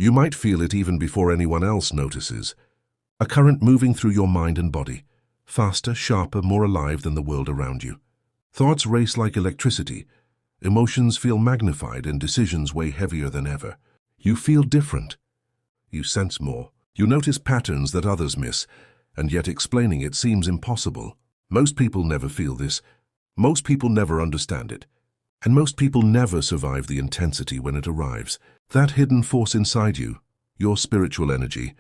You might feel it even before anyone else notices. A current moving through your mind and body, faster, sharper, more alive than the world around you. Thoughts race like electricity. Emotions feel magnified and decisions weigh heavier than ever. You feel different. You sense more. You notice patterns that others miss, and yet explaining it seems impossible. Most people never feel this. Most people never understand it. And most people never survive the intensity when it arrives. That hidden force inside you, your spiritual energy,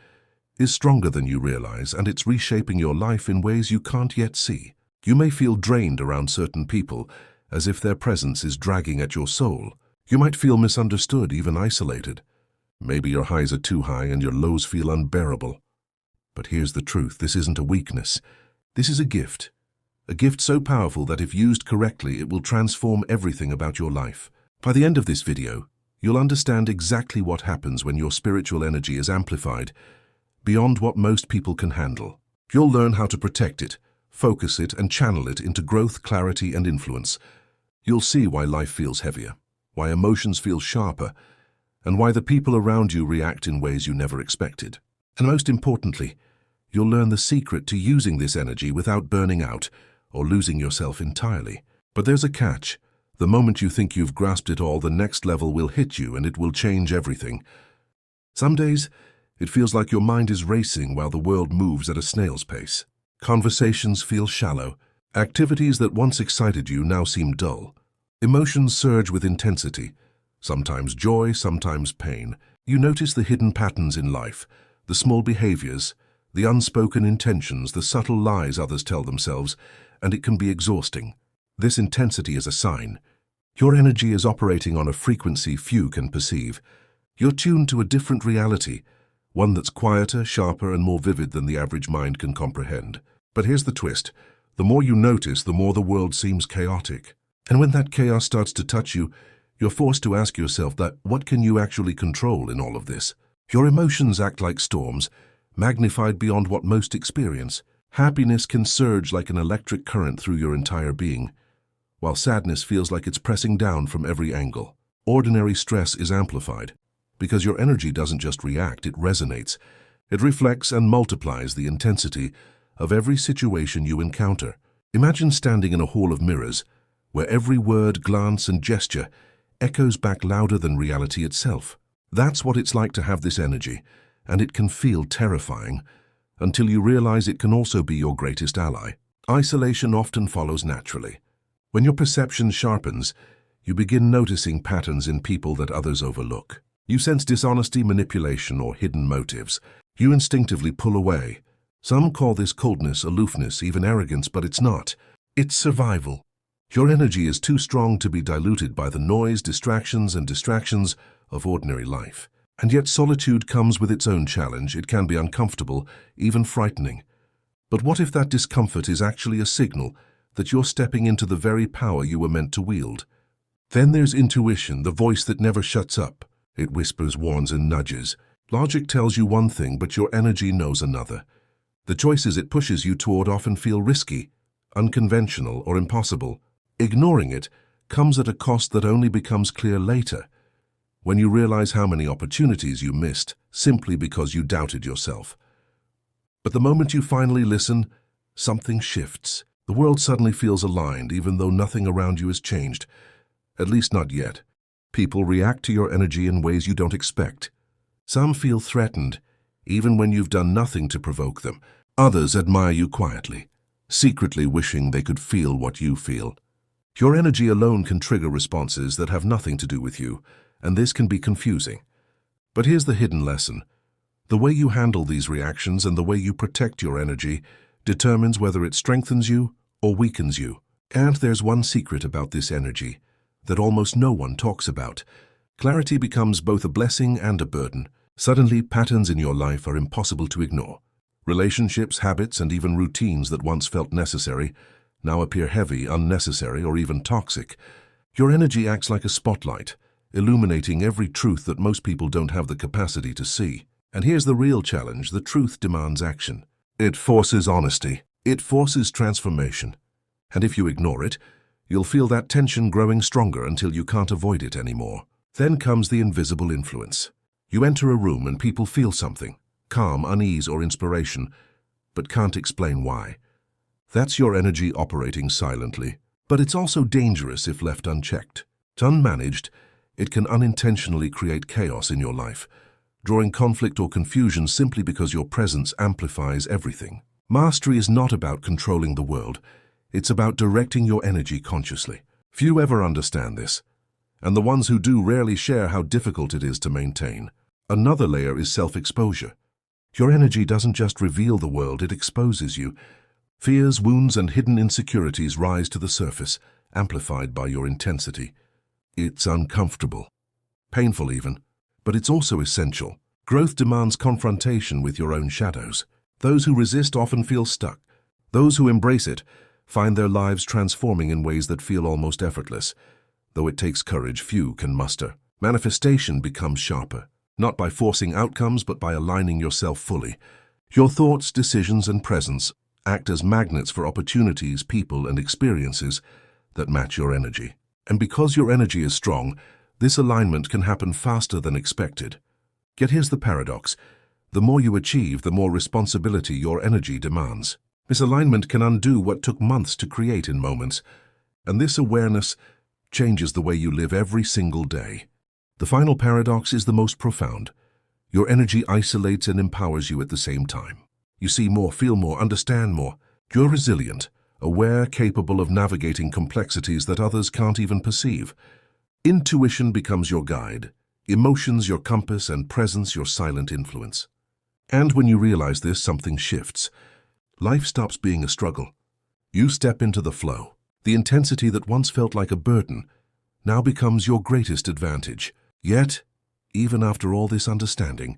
is stronger than you realize, and it's reshaping your life in ways you can't yet see. You may feel drained around certain people, as if their presence is dragging at your soul. You might feel misunderstood, even isolated. Maybe your highs are too high and your lows feel unbearable. But here's the truth, this isn't a weakness. This is a gift. A gift so powerful that if used correctly, it will transform everything about your life. By the end of this video, you'll understand exactly what happens when your spiritual energy is amplified beyond what most people can handle. You'll learn how to protect it, focus it, and channel it into growth, clarity, and influence. You'll see why life feels heavier, why emotions feel sharper, and why the people around you react in ways you never expected. And most importantly, you'll learn the secret to using this energy without burning out or losing yourself entirely. But there's a catch. The moment you think you've grasped it all, the next level will hit you and it will change everything. Some days, it feels like your mind is racing while the world moves at a snail's pace. Conversations feel shallow. Activities that once excited you now seem dull. Emotions surge with intensity, sometimes joy, sometimes pain. You notice the hidden patterns in life, the small behaviors, the unspoken intentions, the subtle lies others tell themselves, and it can be exhausting. This intensity is a sign. Your energy is operating on a frequency few can perceive. You're tuned to a different reality, one that's quieter, sharper, and more vivid than the average mind can comprehend. But here's the twist. The more you notice, the more the world seems chaotic. And when that chaos starts to touch you, you're forced to ask yourself that what can you actually control in all of this? Your emotions act like storms, magnified beyond what most experience. Happiness can surge like an electric current through your entire being, while sadness feels like it's pressing down from every angle. Ordinary stress is amplified, because your energy doesn't just react, it resonates. It reflects and multiplies the intensity of every situation you encounter. Imagine standing in a hall of mirrors, where every word, glance, and gesture echoes back louder than reality itself. That's what it's like to have this energy, and it can feel terrifying, until you realize it can also be your greatest ally. Isolation often follows naturally. When your perception sharpens, you begin noticing patterns in people that others overlook. You sense dishonesty, manipulation, or hidden motives. You instinctively pull away. Some call this coldness, aloofness, even arrogance, but it's not. It's survival. Your energy is too strong to be diluted by the noise, distractions of ordinary life. And yet solitude comes with its own challenge. It can be uncomfortable, even frightening. But what if that discomfort is actually a signal that you're stepping into the very power you were meant to wield? Then there's intuition, the voice that never shuts up. It whispers, warns, and nudges. Logic tells you one thing, but your energy knows another. The choices it pushes you toward often feel risky, unconventional, or impossible. Ignoring it comes at a cost that only becomes clear later, when you realize how many opportunities you missed simply because you doubted yourself. But the moment you finally listen, something shifts. The world suddenly feels aligned, even though nothing around you has changed. At least not yet. People react to your energy in ways you don't expect. Some feel threatened, even when you've done nothing to provoke them. Others admire you quietly, secretly wishing they could feel what you feel. Your energy alone can trigger responses that have nothing to do with you, and this can be confusing. But here's the hidden lesson. The way you handle these reactions and the way you protect your energy determines whether it strengthens you or weakens you. And there's one secret about this energy that almost no one talks about. Clarity becomes both a blessing and a burden. Suddenly, patterns in your life are impossible to ignore. Relationships, habits, and even routines that once felt necessary now appear heavy, unnecessary, or even toxic. Your energy acts like a spotlight, illuminating every truth that most people don't have the capacity to see. And here's the real challenge: the truth demands action. It forces honesty. It forces transformation. And if you ignore it, you'll feel that tension growing stronger until you can't avoid it anymore. Then comes the invisible influence. You enter a room and people feel something, calm, unease, or inspiration, but can't explain why. That's your energy operating silently. But it's also dangerous if left unchecked. Unmanaged, it can unintentionally create chaos in your life, drawing conflict or confusion simply because your presence amplifies everything. Mastery is not about controlling the world. It's about directing your energy consciously. Few ever understand this, and the ones who do rarely share how difficult it is to maintain. Another layer is self-exposure. Your energy doesn't just reveal the world, it exposes you. Fears, wounds, and hidden insecurities rise to the surface, amplified by your intensity. It's uncomfortable, painful even, but it's also essential. Growth demands confrontation with your own shadows. Those who resist often feel stuck. Those who embrace it find their lives transforming in ways that feel almost effortless. Though it takes courage few can muster. Manifestation becomes sharper, not by forcing outcomes but by aligning yourself fully. Your thoughts, decisions, and presence act as magnets for opportunities, people, and experiences that match your energy. And because your energy is strong, this alignment can happen faster than expected. Yet here's the paradox. The more you achieve, the more responsibility your energy demands. Misalignment can undo what took months to create in moments, and this awareness changes the way you live every single day. The final paradox is the most profound. Your energy isolates and empowers you at the same time. You see more, feel more, understand more. You're resilient, aware, capable of navigating complexities that others can't even perceive. Intuition becomes your guide, emotions your compass, and presence your silent influence. And when you realize this, something shifts. Life stops being a struggle. You step into the flow. The intensity that once felt like a burden now becomes your greatest advantage. Yet, even after all this understanding,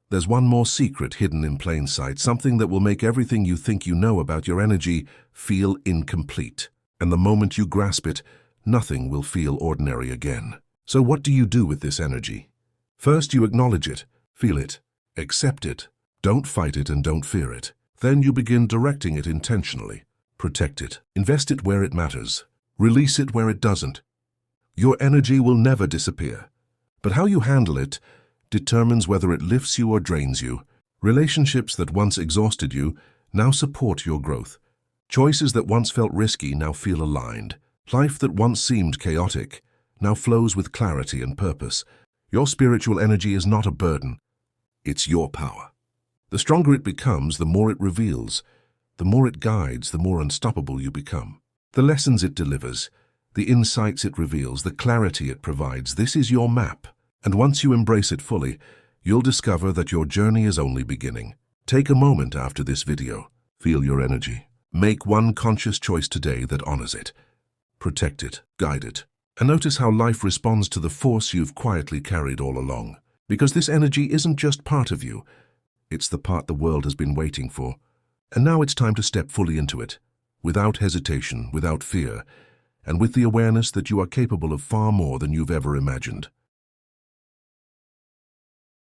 there's one more secret hidden in plain sight, something that will make everything you think you know about your energy feel incomplete. And the moment you grasp it, nothing will feel ordinary again. So what do you do with this energy? First, you acknowledge it, feel it, accept it. Don't fight it and don't fear it. Then you begin directing it intentionally. Protect it. Invest it where it matters. Release it where it doesn't. Your energy will never disappear. But how you handle it determines whether it lifts you or drains you. Relationships that once exhausted you now support your growth. Choices that once felt risky now feel aligned. Life that once seemed chaotic now flows with clarity and purpose. Your spiritual energy is not a burden. It's your power. The stronger it becomes, the more it reveals. The more it guides, the more unstoppable you become. The lessons it delivers, the insights it reveals, the clarity it provides, this is your map. And once you embrace it fully, you'll discover that your journey is only beginning. Take a moment after this video. Feel your energy. Make one conscious choice today that honors it. Protect it, guide it, and notice how life responds to the force you've quietly carried all along. Because this energy isn't just part of you, it's the part the world has been waiting for. And now it's time to step fully into it, without hesitation, without fear, and with the awareness that you are capable of far more than you've ever imagined.